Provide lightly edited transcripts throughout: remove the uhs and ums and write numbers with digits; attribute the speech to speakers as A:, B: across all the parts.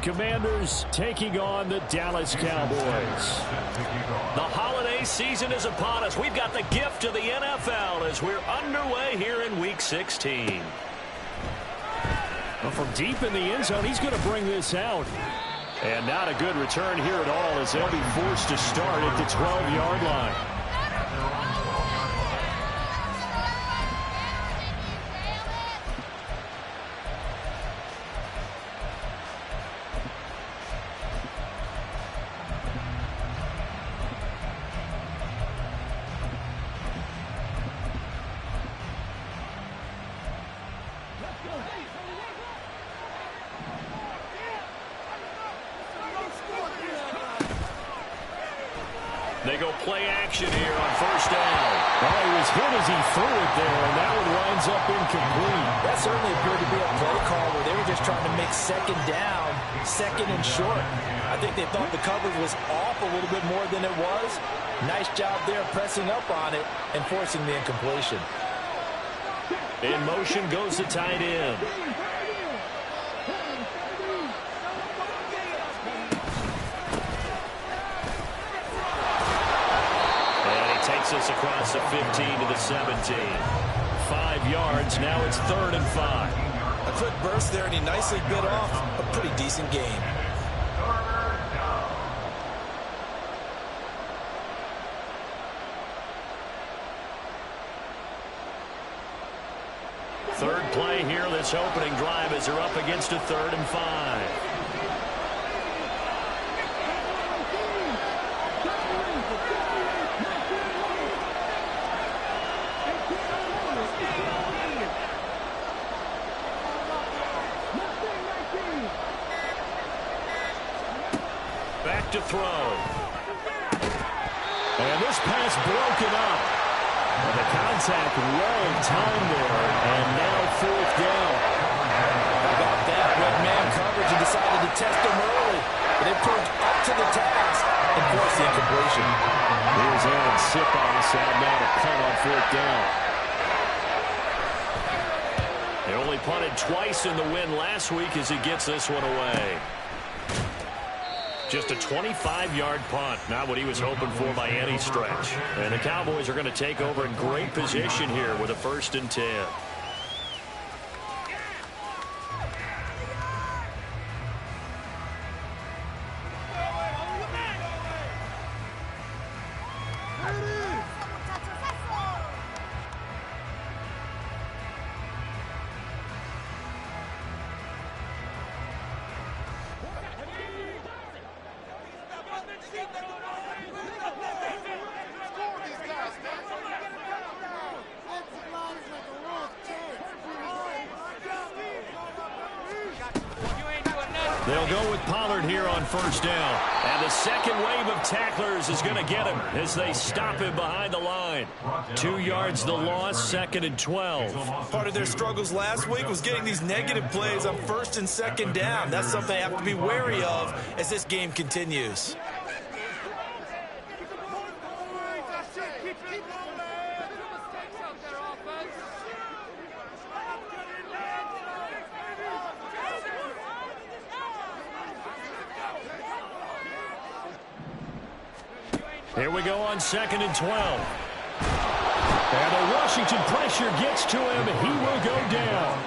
A: Commanders taking on the Dallas Cowboys.
B: The holiday season is upon us. We've got the gift of the NFL as we're underway here in Week 16.
A: Well, from deep in the end zone, he's going to bring this out. And not a good return here at all as they'll be forced to start at the 12-yard line.
B: They go play action here on first down.
A: Well, he was hit as he threw it there, and that one winds up incomplete.
C: That certainly appeared to be a play call where they were just trying to make second down, second and short. I think they thought the coverage was off a little bit more than it was. Nice job there pressing up on it and forcing the incompletion.
B: In motion goes the tight end. Takes us across the 15 to the 17. 5 yards. Now it's 3rd and 5.
C: A quick burst there, and he nicely bit off a pretty decent gain.
B: Third play here, this opening drive as they're up against a 3rd and 5. Back to throw.
A: And this pass broken up. And the contact well timed there. And now 4th down.
C: How about that? Red man coverage and decided to test him early. But they proved up to the task and forced the incompletion.
A: Here's Aaron Sip on the side now to punt on 4th down.
B: They only punted twice in the win last week as he gets this one away. Just a 25-yard punt, not what he was hoping for by any stretch. And the Cowboys are going to take over in great position here with a 1st and 10. They'll go with Pollard here on 1st down. And the second wave of tacklers is going to get him as they stop him behind the line. 2 yards the loss, 2nd and 12.
C: Part of their struggles last week was getting these negative plays on 1st and 2nd down. That's something they have to be wary of as this game continues.
B: Here we go on 2nd and 12.
A: And the Washington pressure gets to him, and he will go down.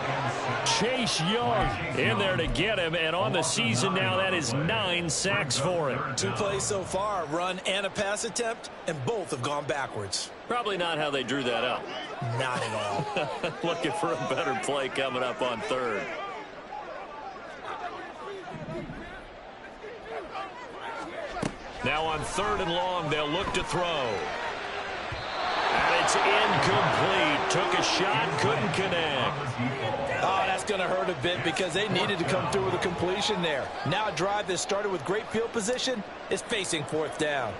A: Chase Young in there to get him, and on the season now, that is 9 sacks for him.
C: 2 plays so far, run and a pass attempt, and both have gone backwards.
B: Probably not how they drew that up.
C: Not at all.
B: Looking for a better play coming up on 3rd. Now on 3rd and long, they'll look to throw. And it's incomplete. Took a shot, couldn't connect.
C: Oh, that's going to hurt a bit because they needed to come through with a completion there. Now a drive that started with great field position is facing 4th down.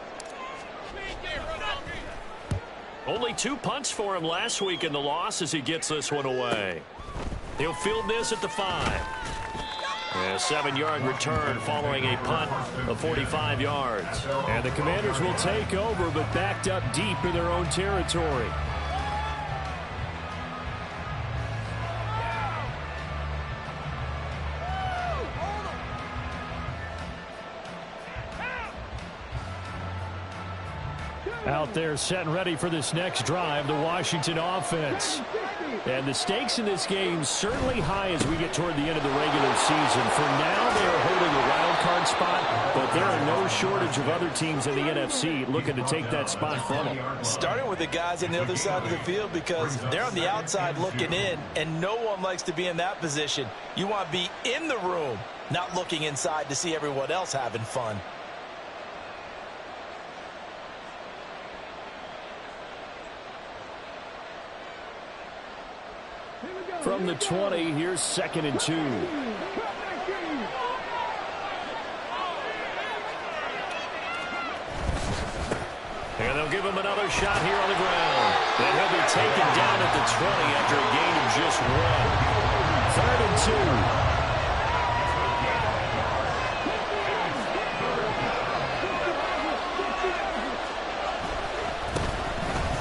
B: Only 2 punts for him last week in the loss as he gets this one away. He'll field this at the 5. A 7-yard return following a punt of 45 yards.
A: And the Commanders will take over, but backed up deep in their own territory. Out there setting ready for this next drive, the Washington offense. And the stakes in this game certainly high as we get toward the end of the regular season. For now, they are holding a wild card spot, but there are no shortage of other teams in the NFC looking to take that spot from them.
C: Starting with the guys on the other side of the field because they're on the outside looking in, and no one likes to be in that position. You want to be in the room, not looking inside to see everyone else having fun.
A: From the 20, here's 2nd and 2.
B: And they'll give him another shot here on the ground. And he'll be taken down at the 20 after a gain of just 1.
A: 3rd and 2.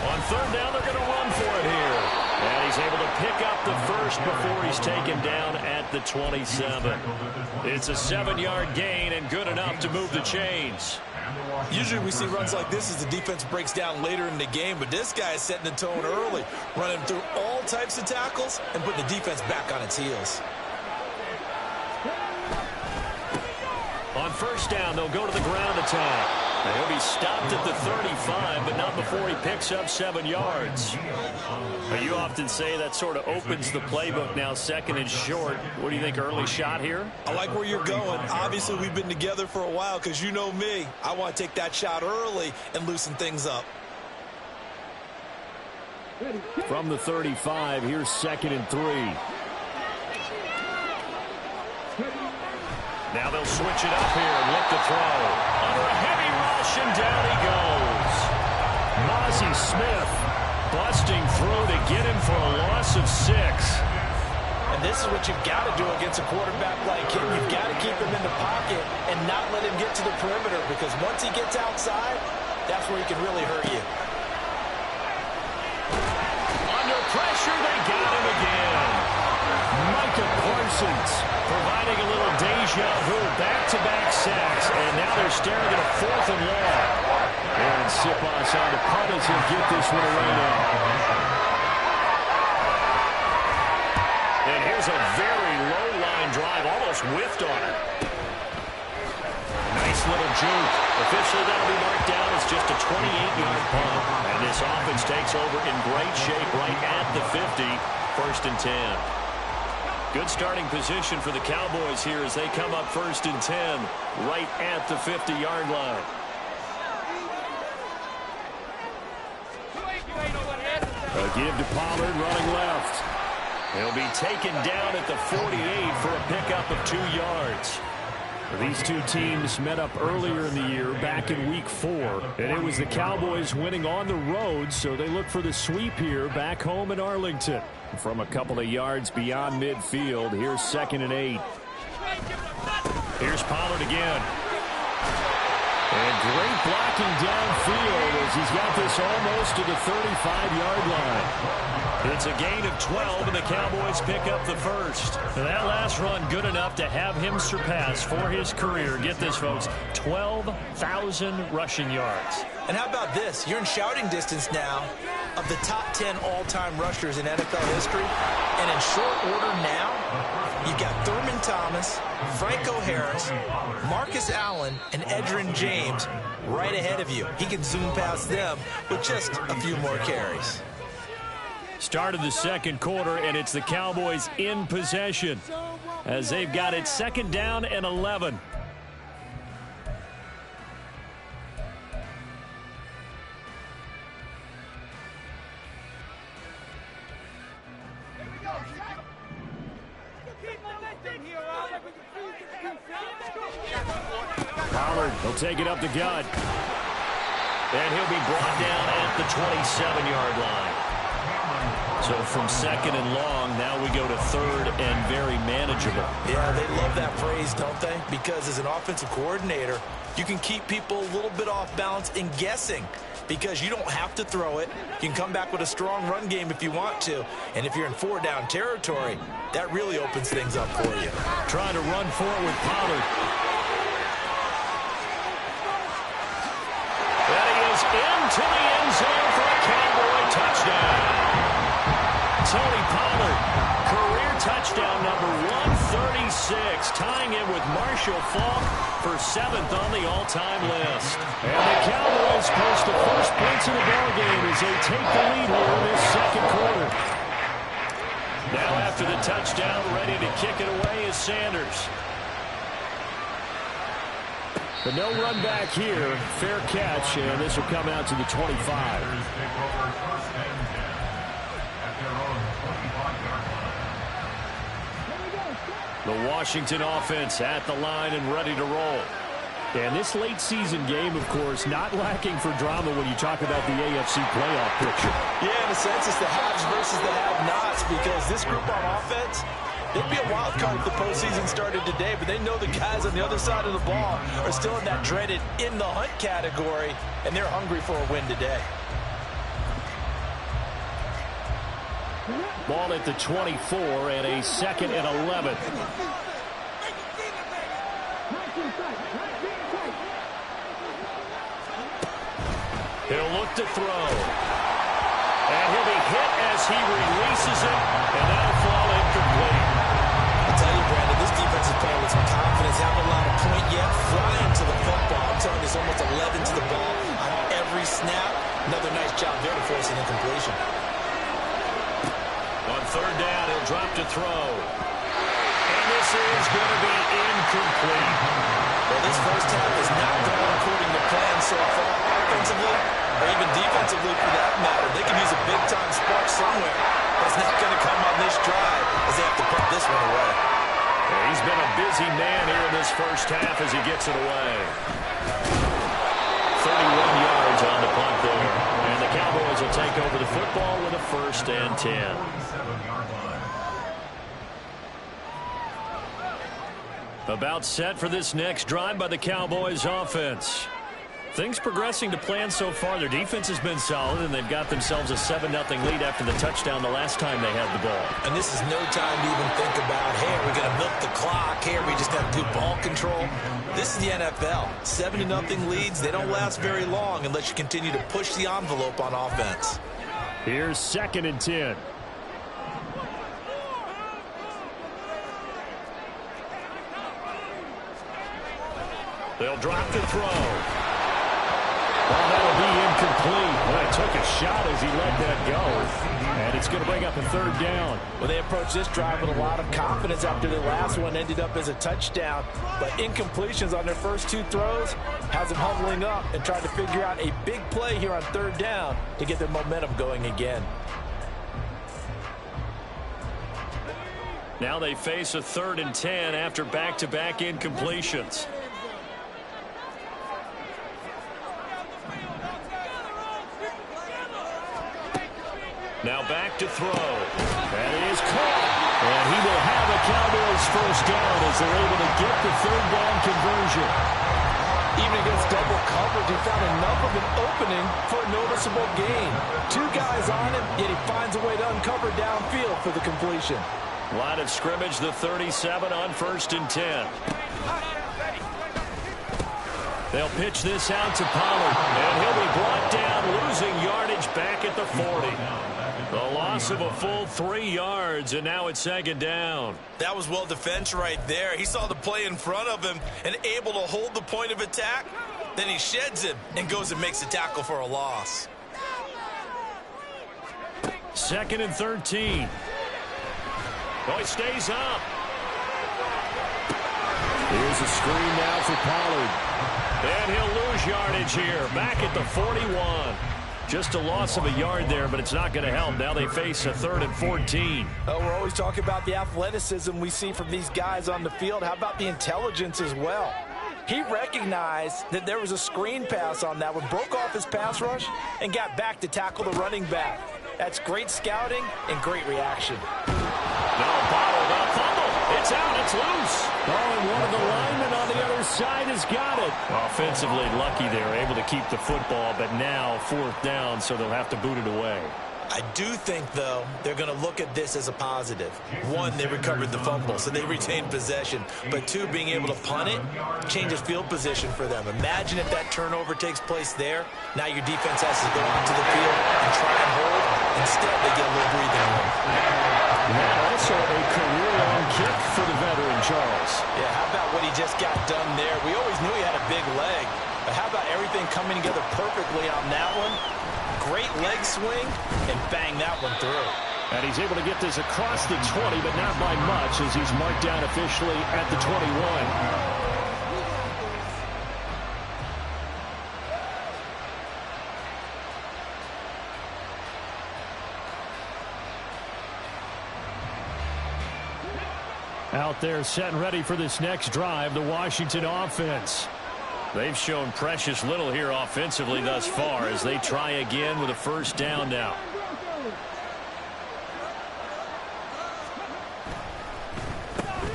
B: On 3rd down, they're going to run for it here. And he's able to pick up the first before he's taken down at the 27. It's a 7-yard gain and good enough to move the chains.
C: Usually we see runs like this as the defense breaks down later in the game, but this guy is setting the tone early, running through all types of tackles and putting the defense back on its heels.
B: On 1st down, they'll go to the ground attack. And he'll be stopped at the 35, but not before he picks up 7 yards. You often say that sort of opens the playbook now, 2nd and short. What do you think, early shot here?
C: I like where you're going. Obviously, we've been together for a while because you know me. I want to take that shot early and loosen things up.
A: From the 35, here's 2nd and 3.
B: Now they'll switch it up here and look to throw. Under a heavy rush, and down he goes.
A: Mozzie Smith busting through to get him for a loss of 6.
C: And this is what you've got to do against a quarterback like him. You've got to keep him in the pocket and not let him get to the perimeter, because once he gets outside, that's where he can really hurt you.
B: Under pressure, they got him again.
A: Micah Parsons providing a little deja vu, back-to-back sacks, and now they're staring at a 4th and long. And Siposs on the punt as he'll get this one away now.
B: And here's a very low-line drive, almost whiffed on it. Nice little juke. Officially, that'll be marked down as just a 28-yard punt. And this offense takes over in great shape right at the 50, 1st and 10. Good starting position for the Cowboys here as they come up 1st and 10 right at the 50-yard line.
A: A give to Pollard running left.
B: He'll be taken down at the 48 for a pickup of 2 yards.
A: These two teams met up earlier in the year, back in Week 4, and it was the Cowboys winning on the road, so they look for the sweep here back home in Arlington. From a couple of yards beyond midfield, here's 2nd and 8.
B: Here's Pollard again.
A: And great blocking downfield as he's got this almost to the 35-yard line.
B: It's a gain of 12, and the Cowboys pick up the first.
A: That last run good enough to have him surpass for his career, get this, folks, 12,000 rushing yards.
C: And how about this? You're in shouting distance now of the top 10 all-time rushers in NFL history. And in short order now, you've got Thurman Thomas, Franco Harris, Marcus Allen, and Edgerrin James right ahead of you. He can zoom past them with just a few more carries.
A: Start of the 2nd quarter, and it's the Cowboys in possession as they've got it 2nd down and 11. Pollard will take it up the gut.
B: And he'll be brought down at the 27-yard line. So from 2nd and long, now we go to 3rd and very manageable.
C: Yeah, they love that phrase, don't they? Because as an offensive coordinator, you can keep people a little bit off balance and guessing because you don't have to throw it. You can come back with a strong run game if you want to. And if you're in 4-down territory, that really opens things up for you.
A: Trying to run for it with Pollard.
B: And he is in into the end zone for a Cowboy touchdown. Tony Pollard, career touchdown number 136, tying it with Marshall Faulk for 7th on the all-time list.
A: And the Cowboys post the first points of the ballgame as they take the lead here in this second quarter.
B: Now after the touchdown, ready to kick it away is Sanders.
A: But no run back here. Fair catch, and this will come out to the 25.
B: The Washington offense at the line and ready to roll.
A: And this late season game, of course, not lacking for drama when you talk about the AFC playoff picture.
C: Yeah, in a sense, it's the haves versus the have-nots, because this group on offense, they'd be a wild card if the postseason started today, but they know the guys on the other side of the ball are still in that dreaded in-the-hunt category, and they're hungry for a win today.
A: Ball at the 24 and a 2nd and 11.
B: He'll look to throw. And he'll be hit as he releases it, and that'll fall incomplete.
C: I'll tell you, Brandon, this defense is playing with some confidence. Haven't allowed a point yet. Flying to the football. I'm telling you, it's almost 11 to the ball on every snap. Another nice job there to force an incompletion.
B: On 3rd down, he'll drop to throw. And this is going to be incomplete.
C: Well, this first half is not going according to plan so far, offensively or even defensively for that matter. They can use a big-time spark somewhere, but it's not going to come on this drive as they have to put this one away.
B: Yeah, he's been a busy man here in this first half as he gets it away. 31 yards on the punt there. And the Cowboys will take over the football with a 1st and 10. About set for this next drive by the Cowboys offense. Things progressing to plan so far. Their defense has been solid, and they've got themselves a 7-0 lead after the touchdown the last time they had the ball.
C: And this is no time to even think about, hey, are we going to milk the clock? Hey, are we just going to do ball control? This is the NFL. 7-0 leads, they don't last very long unless you continue to push the envelope on offense.
A: Here's 2nd and 10.
B: They'll drop to throw.
A: Well, that'll be incomplete. Well, it took a shot as he let that go. And it's going to bring up a 3rd down.
C: Well, they approached this drive with a lot of confidence after the last one ended up as a touchdown. But incompletions on their first 2 throws has them huddling up and trying to figure out a big play here on 3rd down to get their momentum going again.
B: Now they face a 3rd and 10 after back-to-back incompletions. Now back to throw.
A: And it is caught. And he will have a Cowboys 1st down as they're able to get the 3rd down conversion.
C: Even against double coverage, he found enough of an opening for a noticeable gain. 2 guys on him, yet he finds a way to uncover downfield for the completion.
B: Line of scrimmage, the 37 on 1st and 10. They'll pitch this out to Pollard, and he'll be brought down, losing yardage back at the 40. The loss of a full 3 yards, and now it's 2nd down.
C: That was well defense right there. He saw the play in front of him and able to hold the point of attack. Then he sheds him and goes and makes a tackle for a loss.
B: 2nd and 13. Oh, he stays up.
A: Here's a screen now for Pollard.
B: And he'll lose yardage here, back at the 41. Just a loss of a yard there, but it's not going to help. Now they face a 3rd and 14.
C: Oh, we're always talking about the athleticism we see from these guys on the field. How about the intelligence as well? He recognized that there was a screen pass on that one, broke off his pass rush, and got back to tackle the running back. That's great scouting and great reaction.
B: Now bottled up, fumble. It's out, it's loose.
A: Oh, and one of the linemen on the other side has got it.
B: Offensively lucky they're able to keep the football, but now 4th down, so they'll have to boot it away.
C: I do think, though, they're going to look at this as a positive. One, they recovered the fumble, so they retained possession. But two, being able to punt it changes field position for them. Imagine if that turnover takes place there. Now your defense has to go onto the field and try and hold. Instead, they get a little breathing room.
A: And also a career-long kick for the veteran, Charles.
C: Yeah, how about what he just got done there? We always knew he had a big leg. But how about everything coming together perfectly on that one? Great leg swing, and bang that one through.
A: And he's able to get this across the 20, but not by much as he's marked down officially at the 21. Out there set and ready for this next drive, the Washington offense.
B: They've shown precious little here offensively thus far as they try again with a first down now.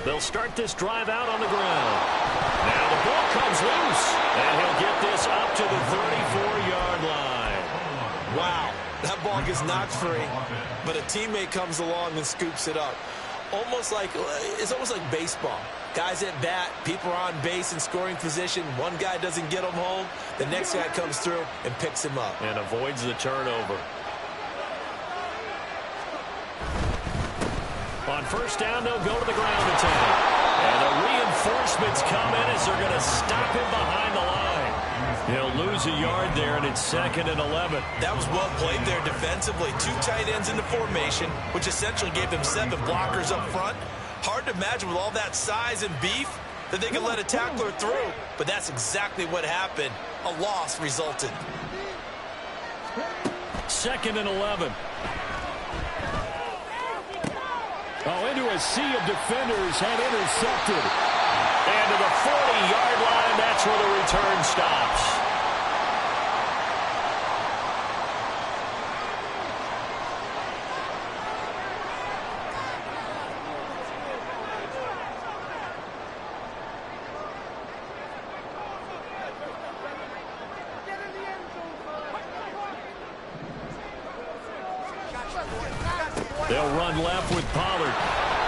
B: They'll start this drive out on the ground. Now the ball comes loose, and he'll get this up to the 34-yard line.
C: Wow, that ball gets knocked free, but a teammate comes along and scoops it up. It's almost like baseball. Guys at bat, people are on base in scoring position. One guy doesn't get him home. The next guy comes through and picks him up.
B: And avoids the turnover. On first down, they'll go to the ground attack. And the reinforcements come in as they're going to stop him behind the line. He'll lose a yard there, and it's 2nd and 11.
C: That was well played there defensively. 2 tight ends in the formation, which essentially gave them 7 blockers up front. Hard to imagine with all that size and beef that they could let a tackler through. But that's exactly what happened. A loss resulted.
A: 2nd and 11. Oh, into a sea of defenders and intercepted.
B: And to the 40-yard line, that's where the return stops. They'll run left with Pollard.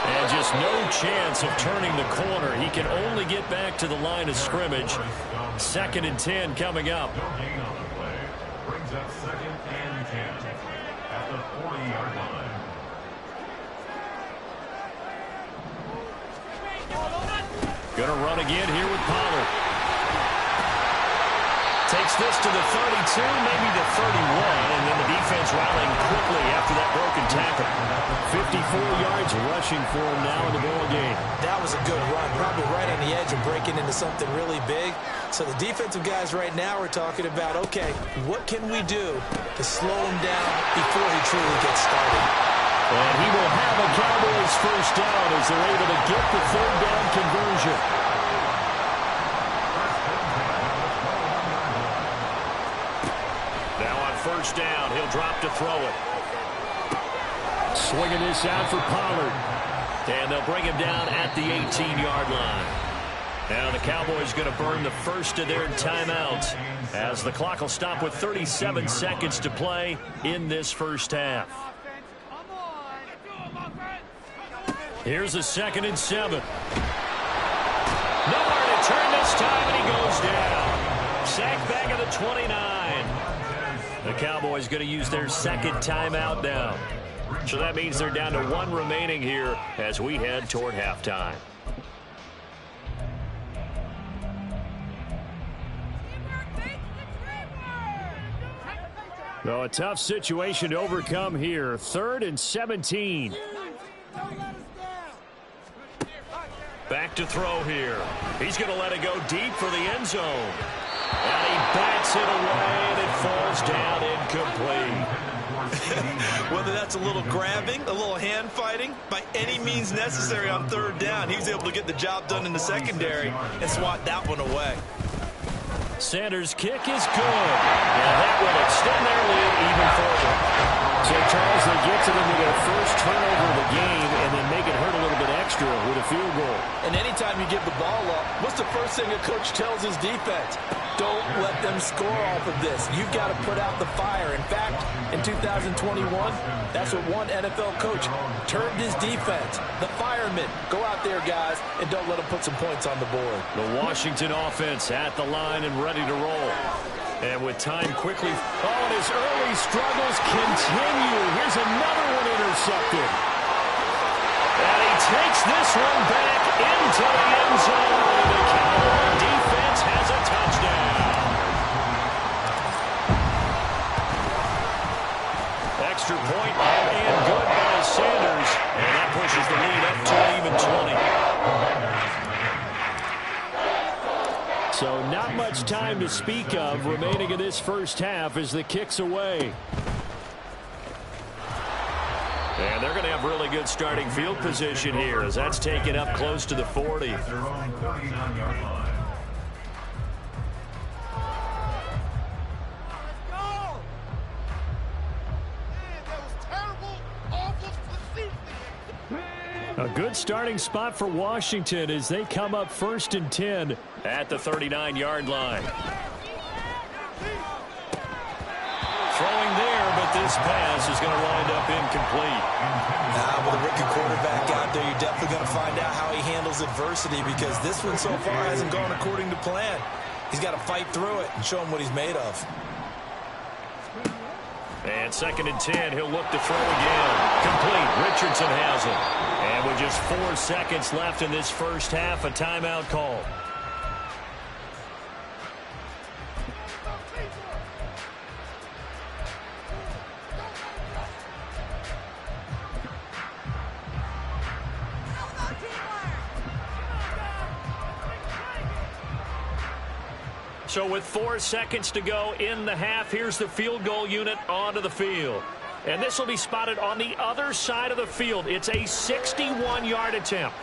B: And just no chance of turning the corner. He can only get back to the line of scrimmage. 2nd and 10 coming up.
D: Brings up 2nd and 10 at the 40-yard line.
B: Gonna run again here with Pollard. Takes this to the 32, maybe the 31, and then the defense rallying quickly after that broken tackle.
A: 54 yards rushing for him now in the ball game.
C: That was a good run, probably right on the edge of breaking into something really big. So the defensive guys right now are talking about, okay, what can we do to slow him down before he truly gets started?
A: And he will have a Cowboys first down as they're able to get the 3rd down conversion.
B: First down, he'll drop to throw it.
A: Swinging this out for Pollard.
B: And they'll bring him down at the 18-yard line. Now the Cowboys going to burn the first of their timeouts as the clock will stop with 37 seconds to play in this first half. Here's a 2nd and 7. Nowhere to turn this time, and he goes down. Sacked back at the 29. The Cowboys going to use their 2nd timeout now. So that means they're down to 1 remaining here as we head toward halftime.
A: So a tough situation to overcome here. 3rd and 17.
B: Back to throw here. He's going to let it go deep for the end zone. And he bats it away, and it falls down incomplete.
C: Whether that's a little grabbing, a little hand fighting, by any means necessary on 3rd down, he was able to get the job done in the secondary and swat that one away.
B: Sanders' kick is good. And that will extend their lead even further.
A: So, Charles, they get to them with their first turnover of the game and then make it hurt a little bit extra with a field goal.
C: And anytime you give the ball up, what's the first thing a coach tells his defense? Don't let them score off of this. You've got to put out the fire. In fact, in 2021, that's what one NFL coach termed his defense. The firemen. Go out there, guys, and don't let them put some points on the board.
A: The Washington offense at the line and ready to roll. And with time quickly, and his early struggles continue. Here's another one intercepted. And he takes this one back into the end zone. The Cowboy defense has a touchdown. Extra point and good by Sanders. And that pushes the lead up to an even 20. So not much time to speak of remaining in this first half as the kick's away. And they're going to have really good starting field position here as that's taken up close to the 40. A good starting spot for Washington as they come up 1st and 10 at the 39-yard line. Throwing there, but this pass is going to wind up incomplete.
C: With a rookie quarterback out there, you're definitely going to find out how he handles adversity because this one so far hasn't gone according to plan. He's got to fight through it and show him what he's made of.
A: And 2nd and 10, he'll look to throw again. Complete. Richardson has it. And with just 4 seconds left in this first half, a timeout call. So with 4 seconds to go in the half, here's the field goal unit onto the field. And this will be spotted on the other side of the field. It's a 61-yard attempt.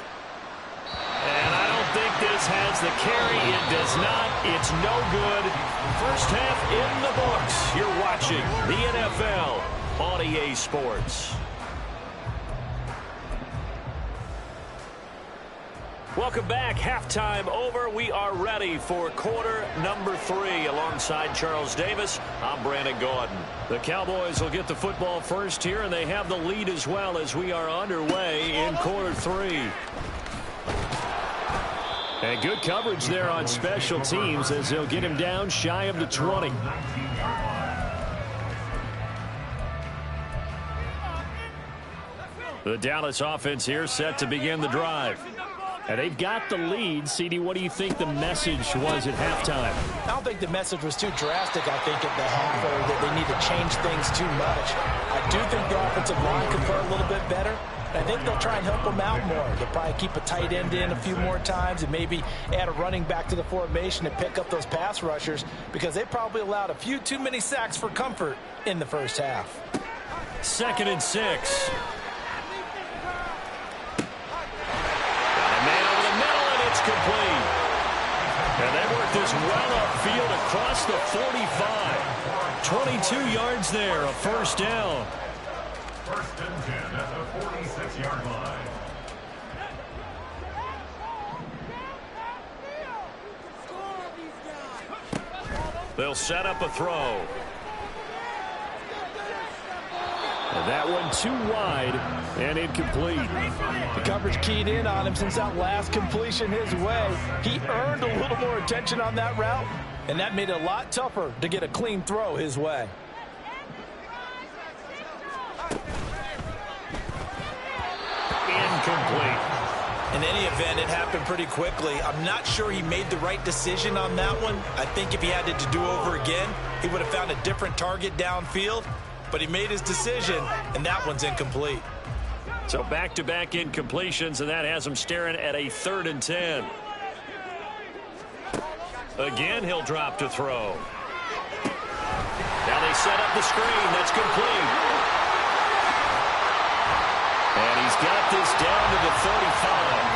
A: And I don't think this has the carry. It does not. It's no good. First half in the books. You're watching the NFL on EA Sports. Welcome back. Halftime over. We are ready for quarter number 3. Alongside Charles Davis, I'm Brandon Gaudin. The Cowboys will get the football first here, and they have the lead as well as we are underway in quarter 3. And good coverage there on special teams as they'll get him down shy of the 20. The Dallas offense here set to begin the drive. And they've got the lead. CD, what do you think the message was at halftime?
C: I don't think the message was too drastic, I think, at the half, or that they need to change things too much. I do think the offensive line could play a little bit better. I think they'll try and help them out more. They'll probably keep a tight end in a few more times and maybe add a running back to the formation and pick up those pass rushers because they probably allowed a few too many sacks for comfort in the first half.
A: 2nd and 6. Complete. And they work this well upfield across the 45. 22 yards there, a first down.
D: 1st and 10 at the 46-yard line.
A: They'll set up a throw. And that one too wide and incomplete.
C: The coverage keyed in on him since that last completion his way. He earned a little more attention on that route, and that made it a lot tougher to get a clean throw his way.
A: Incomplete.
C: In any event, it happened pretty quickly. I'm not sure he made the right decision on that one. I think if he had to do over again, he would have found a different target downfield. But he made his decision, and that one's incomplete.
A: So back-to-back incompletions, and that has him staring at a 3rd and 10. Again, he'll drop to throw. Now they set up the screen. That's complete. And he's got this down to the 35.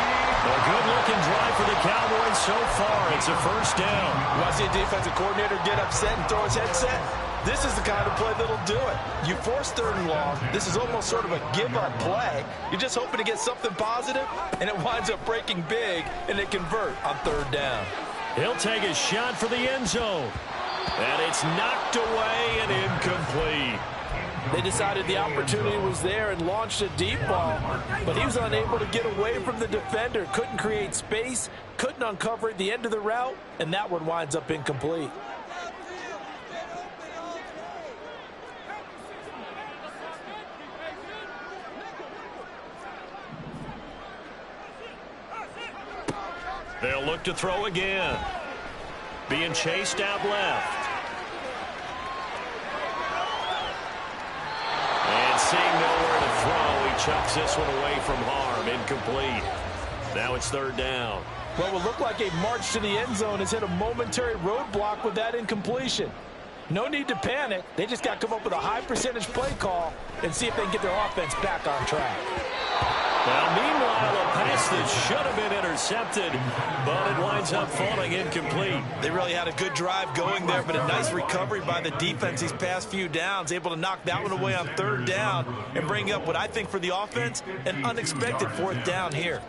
A: A good-looking drive for the Cowboys so far. It's a first down.
C: You want to see a defensive coordinator get upset and throw his headset? This is the kind of play that'll do it. You force 3rd and long. This is almost sort of a give-up play. You're just hoping to get something positive, and it winds up breaking big, and they convert on 3rd down.
A: He'll take a shot for the end zone. And it's knocked away and incomplete.
C: They decided the opportunity was there and launched a deep ball, but he was unable to get away from the defender. Couldn't create space, couldn't uncover the end of the route, and that one winds up incomplete.
A: They'll look to throw again. Being chased out left. And seeing nowhere to throw, he chucks this one away from harm. Incomplete. Now it's 3rd down.
C: What will look like a march to the end zone has hit a momentary roadblock with that incompletion. No need to panic. They just got to come up with a high percentage play call and see if they can get their offense back on track.
A: Now, meanwhile, a pass that should have been intercepted, but it winds up falling incomplete.
C: They really had a good drive going there, but a nice recovery by the defense these past few downs, able to knock that one away on 3rd down and bring up what I think for the offense, an unexpected 4th down here.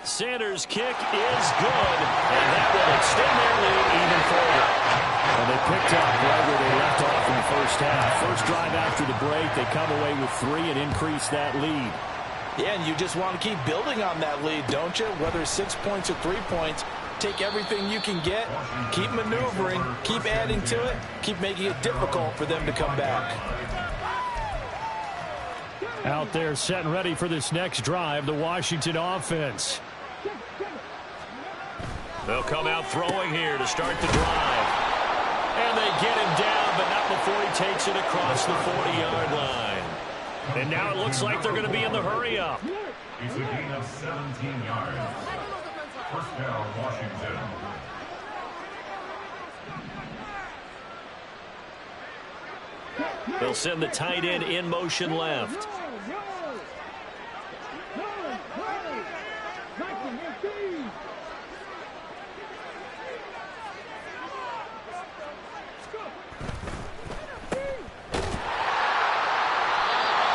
A: Sanders' kick is good, and that will extend their lead even further. And they picked up right where they left off in the first half. First drive after the break, they come away with 3 and increase that lead.
C: Yeah, and you just want to keep building on that lead, don't you? Whether it's 6 points or 3 points, take everything you can get, keep maneuvering, keep adding to it, keep making it difficult for them to come back.
A: Out there set and ready for this next drive, the Washington offense. They'll come out throwing here to start the drive. And they get him down, but not before he takes it across the 40-yard line. And now it looks like they're going to be in the hurry-up.
D: It's a gain of 17 yards. First down, Washington.
A: They'll send the tight end in motion left.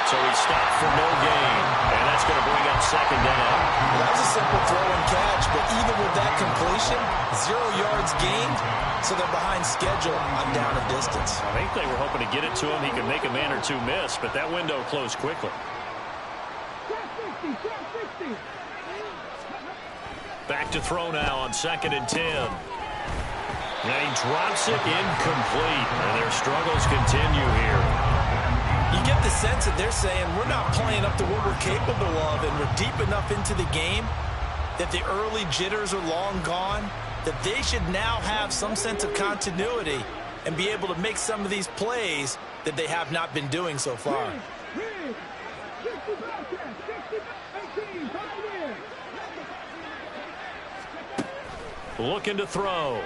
A: So he's stopped for no gain, and that's going to bring up 2nd down.
C: Well, that was a simple throw and catch, but even with that completion, 0 yards gained, so they're behind schedule on down and distance.
A: I think they were hoping to get it to him. He could make a man or two miss, but that window closed quickly. Back to throw now on 2nd and 10. And he drops it incomplete, and their struggles continue here.
C: You get the sense that they're saying we're not playing up to what we're capable of, and we're deep enough into the game that the early jitters are long gone, that they should now have some sense of continuity and be able to make some of these plays that they have not been doing so far.
A: Looking to throw.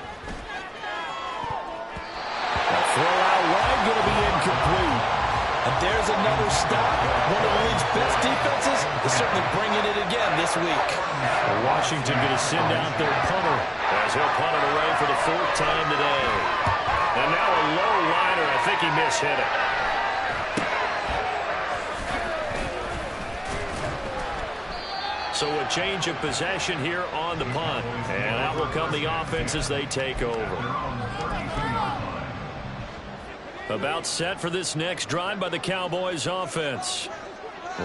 A: A throw out wide, going to be incomplete.
C: And there's another stop. One of the league's best defenses is certainly bringing it again this week.
A: Washington going to send out their punter as he'll punt it away for the 4th time today. And now a low liner. I think he mishit it. So a change of possession here on the punt. And out will come the offense as they take over. About set for this next drive by the Cowboys offense.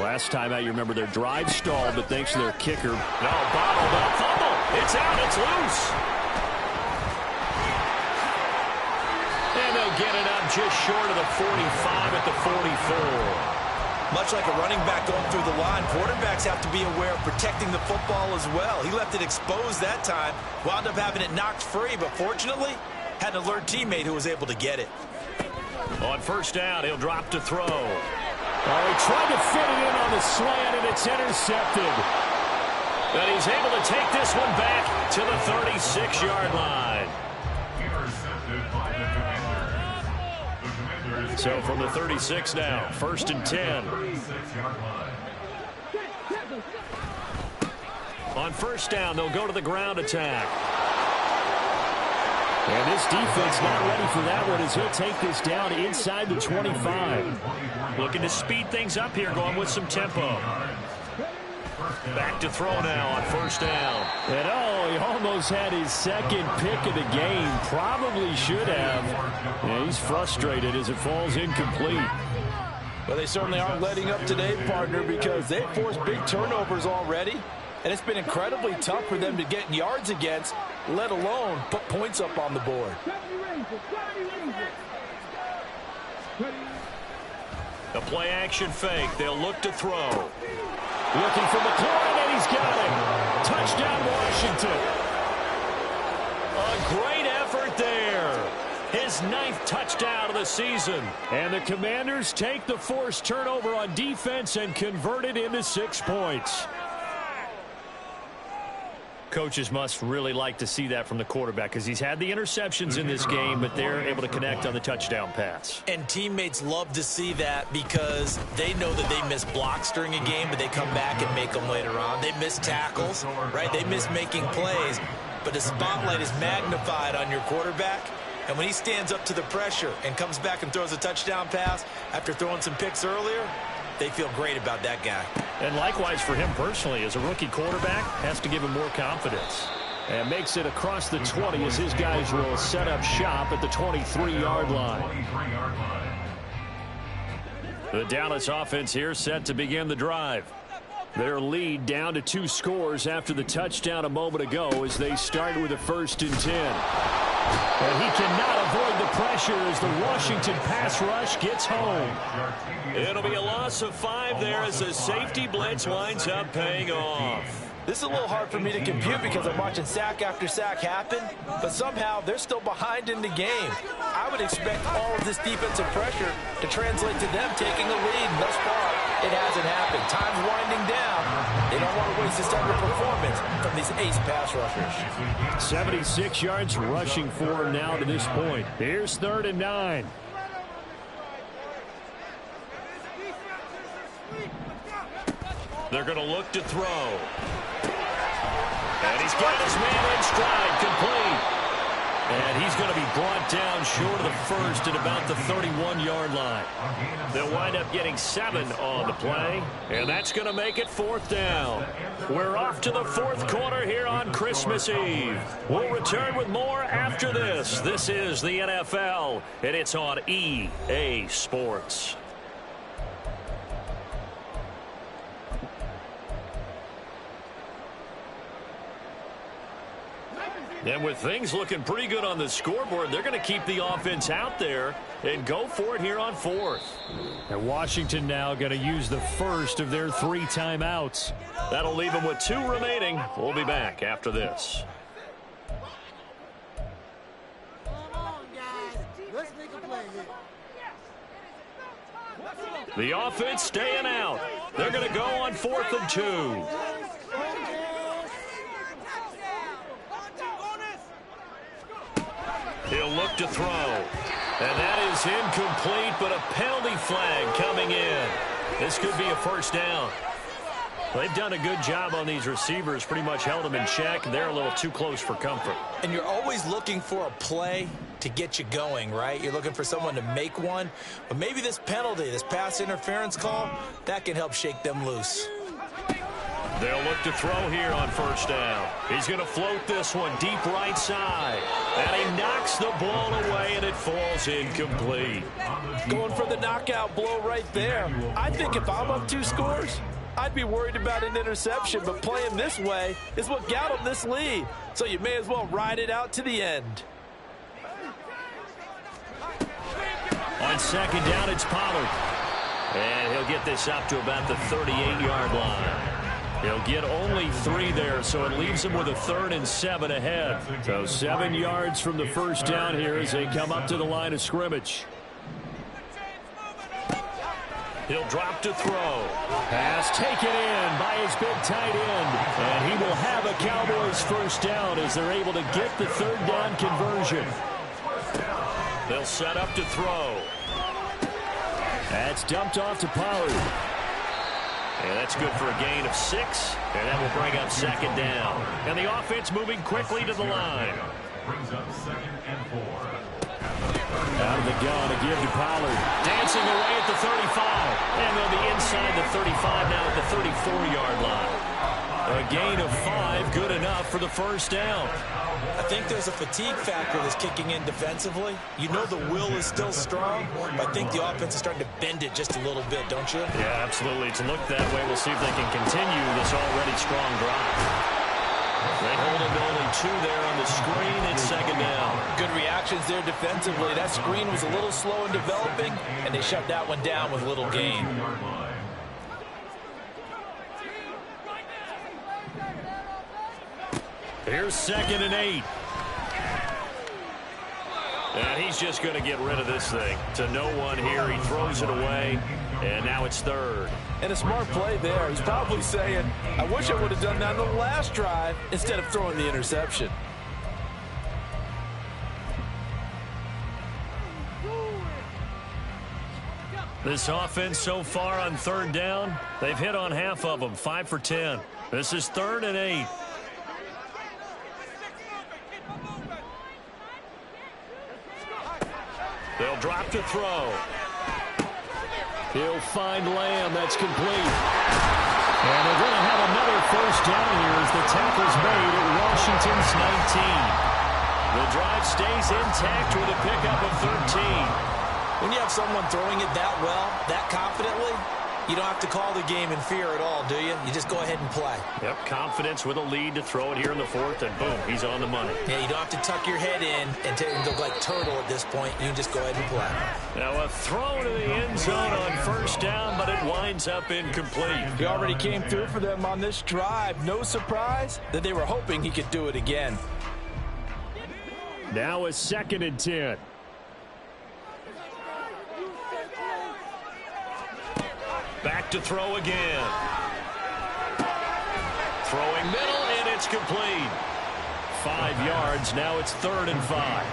A: Last time out, you remember their drive stalled, but thanks to their kicker. No, bottled up, fumble. It's out, it's loose. And they'll get it up just short of the 45 at the 44.
C: Much like a running back going through the line, quarterbacks have to be aware of protecting the football as well. He left it exposed that time, wound up having it knocked free, but fortunately, had an alert teammate who was able to get it.
A: On 1st down, he'll drop to throw. Oh, he tried to fit it in on the slant, and it's intercepted. And he's able to take this one back to the 36-yard line.
D: Intercepted by the Commanders.
A: So from the 36 now, 1st and 10.
D: 36-yard line.
B: On first down, they'll go to the ground attack.
A: And this defense not ready for that one as he'll take this down inside the 25.
B: Looking to speed things up here, going with some tempo. Back to throw now on first down.
A: And he almost had his second pick of the game. Probably should have. Yeah, he's frustrated as it falls incomplete.
C: Well, they certainly aren't letting up today, partner, because they've forced big turnovers already. And it's been incredibly tough for them to get yards against, let alone put points up on the board.
B: A play-action fake. They'll look to throw.
A: Looking for McLaurin, and he's got it. Touchdown, Washington.
B: A great effort there. His 9th touchdown of the season.
A: And the Commanders take the forced turnover on defense and convert it into 6 points.
B: Coaches must really like to see that from the quarterback because he's had the interceptions in this game, but they're able to connect on the touchdown pass.
C: And teammates love to see that because they know that they miss blocks during a game, but they come back and make them later on. They miss tackles, right? They miss making plays, but the spotlight is magnified on your quarterback. And when he stands up to the pressure and comes back and throws a touchdown pass after throwing some picks earlier, they feel great about that guy.
B: And likewise for him personally, as a rookie quarterback, has to give him more confidence.
A: And makes it across the 20 as his guys will set up shop at the 23-yard line.
B: The Dallas offense here set to begin the drive.
A: Their lead down to 2 scores after the touchdown a moment ago as they start with a 1st and 10. And he cannot avoid the pressure as the Washington pass rush gets home.
B: It'll be a loss of 5 there as the safety blitz winds up paying off.
C: This is a little hard for me to compute because I'm watching sack after sack happen, but somehow they're still behind in the game. I would expect all of this defensive pressure to translate to them taking a lead. Thus far, it hasn't happened. Time's winding down. They don't want to waste this underperformance from these ace pass rushers.
A: 76 yards rushing for him now to this point. Here's 3rd and 9.
B: They're going to look to throw. And he's got his man in stride, complete. And he's going to be brought down short of the first at about the 31-yard line. They'll wind up getting 7 on the play, and that's going to make it 4th down. We're off to the 4th quarter here on Christmas Eve. We'll return with more after this. This is the NFL, and it's on EA Sports. And with things looking pretty good on the scoreboard, they're going to keep the offense out there and go for it here on 4th.
A: And Washington now going to use the first of their 3 timeouts.
B: That'll leave them with 2 remaining. We'll be back after this. The offense staying out. They're going to go on 4th and 2. He'll look to throw. And that is incomplete, but a penalty flag coming in. This could be a 1st down. They've done a good job on these receivers, pretty much held them in check. They're a little too close for comfort.
C: And you're always looking for a play to get you going, right? You're looking for someone to make one. But maybe this penalty, this pass interference call, that can help shake them loose.
B: They'll look to throw here on 1st down. He's going to float this one deep right side. And he knocks the ball away, and it falls incomplete.
C: Going for the knockout blow right there. I think if I'm up 2 scores, I'd be worried about an interception. But playing this way is what got him this lead. So you may as well ride it out to the end.
B: On 2nd down, it's Pollard. And he'll get this up to about the 38-yard line. He'll get only 3 there, so it leaves him with a 3rd and 7 ahead.
A: So 7 yards from the 1st down here as they come up to the line of scrimmage.
B: He'll drop to throw.
A: Pass taken in by his big tight end. And he will have a Cowboys 1st down as they're able to get the 3rd down conversion.
B: They'll set up to throw.
A: That's dumped off to Pollard.
B: And that's good for a gain of 6. And that will bring up second down. And the offense moving quickly to the line.
D: Brings up 2nd and 4.
A: Out of the gun, a give to Pollard.
B: Dancing away at the 35. And they'll be inside the 35 now at the 34-yard line. A gain of 5, good enough for the first down.
C: I think there's a fatigue factor that's kicking in defensively. You know the will is still strong, but I think the offense is starting to bend it just a little bit, don't you?
B: Yeah, absolutely. It's looked that way. We'll see if they can continue this already strong drive. They hold it to only 2 there on the screen. It's second down.
C: Good reactions there defensively. That screen was a little slow in developing, and they shut that one down with little gain.
B: Here's 2nd and 8. And he's just going to get rid of this thing. To no one here. He throws it away, and now it's 3rd.
C: And a smart play there. He's probably saying, I wish I would have done that on the last drive instead of throwing the interception.
B: This offense so far on 3rd down, they've hit on half of them, 5 for 10. This is 3rd and 8. They'll drop to throw.
A: He'll find Lamb. That's complete. And they're going to have another first down here as the tackle's made at Washington's 19.
B: The drive stays intact with a pickup of 13.
C: When you have someone throwing it that well, that confidently, you don't have to call the game in fear at all, do you? You just go ahead and play.
B: Yep, confidence with a lead to throw it here in the 4th, and boom, he's on the money.
C: Yeah, you don't have to tuck your head in and look like turtle at this point. You can just go ahead and play.
B: Now a throw to the end zone on first down, but it winds up incomplete.
C: He already came through for them on this drive. No surprise that they were hoping he could do it again.
A: Now a 2nd and 10.
B: Back to throw again. Throwing middle, and it's complete. 5 yards. Now it's 3rd and 5.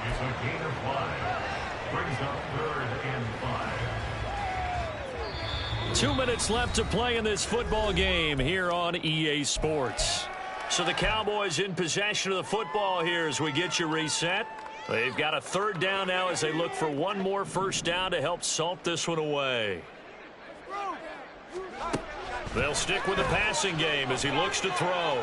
D: It's a gain of 5. Brings up 3rd and 5.
B: 2 minutes left to play in this football game here on EA Sports. So the Cowboys in possession of the football here as we get you reset. They've got a 3rd down now as they look for one more first down to help salt this one away. They'll stick with the passing game as he looks to throw.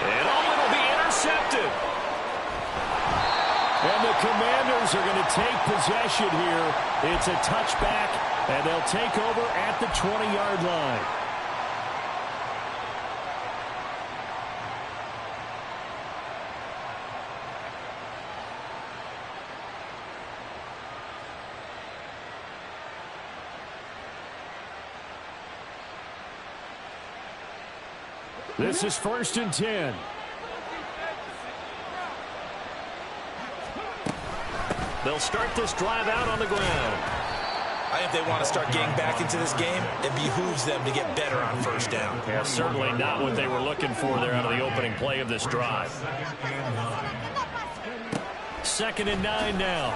B: And it'll be intercepted.
A: And the Commanders are going to take possession here. It's a touchback, and they'll take over at the 20-yard line. This is 1st and 10.
B: They'll start this drive out on the ground.
C: I think they want to start getting back into this game. It behooves them to get better on first down.
B: Yeah, certainly not what they were looking for there out of the opening play of this drive.
A: 2nd and 9 now.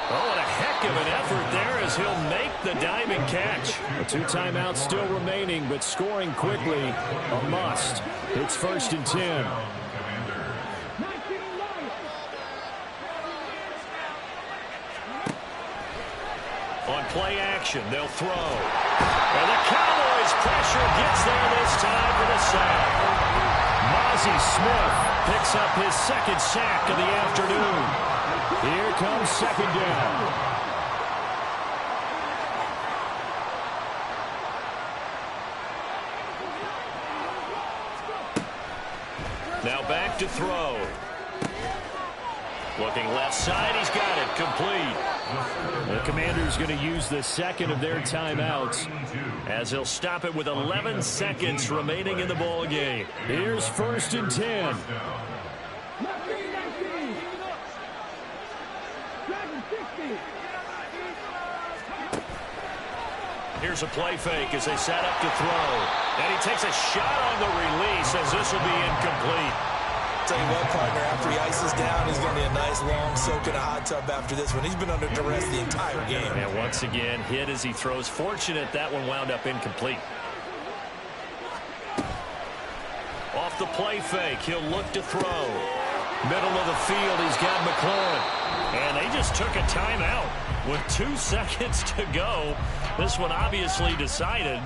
B: Oh, what a heck of an effort there as he'll make the diving catch.
A: 2 timeouts still remaining, but scoring quickly a must. It's 1st and 10.
B: On play action, they'll throw. And the Cowboys' pressure gets there this time for the sack.
A: Mozzie Smith picks up his 2nd sack of the afternoon. Here comes 2nd down.
B: Now back to throw. Looking left side, he's got it, complete.
A: The Commanders going to use the 2nd of their timeouts
B: as they'll stop it with 11 seconds remaining in the ball game.
A: Here's 1st and 10.
B: Here's a play fake as they set up to throw. And he takes a shot on the release as this will be incomplete.
C: Tell you what, partner, after he ices down, he's going to be a nice long soak in a hot tub after this one. He's been under duress the entire game.
B: And once again, hit as he throws. Fortunate that one wound up incomplete. Off the play fake, he'll look to throw. Middle of the field, he's got McLaurin. And they just took a timeout with 2 seconds to go. This one obviously decided.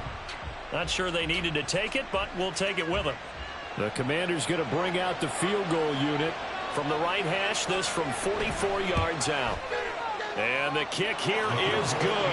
B: Not sure they needed to take it, but we'll take it with them.
A: The Commander's going to bring out the field goal unit.
B: From the right hash, this from 44 yards out. And the kick here is good.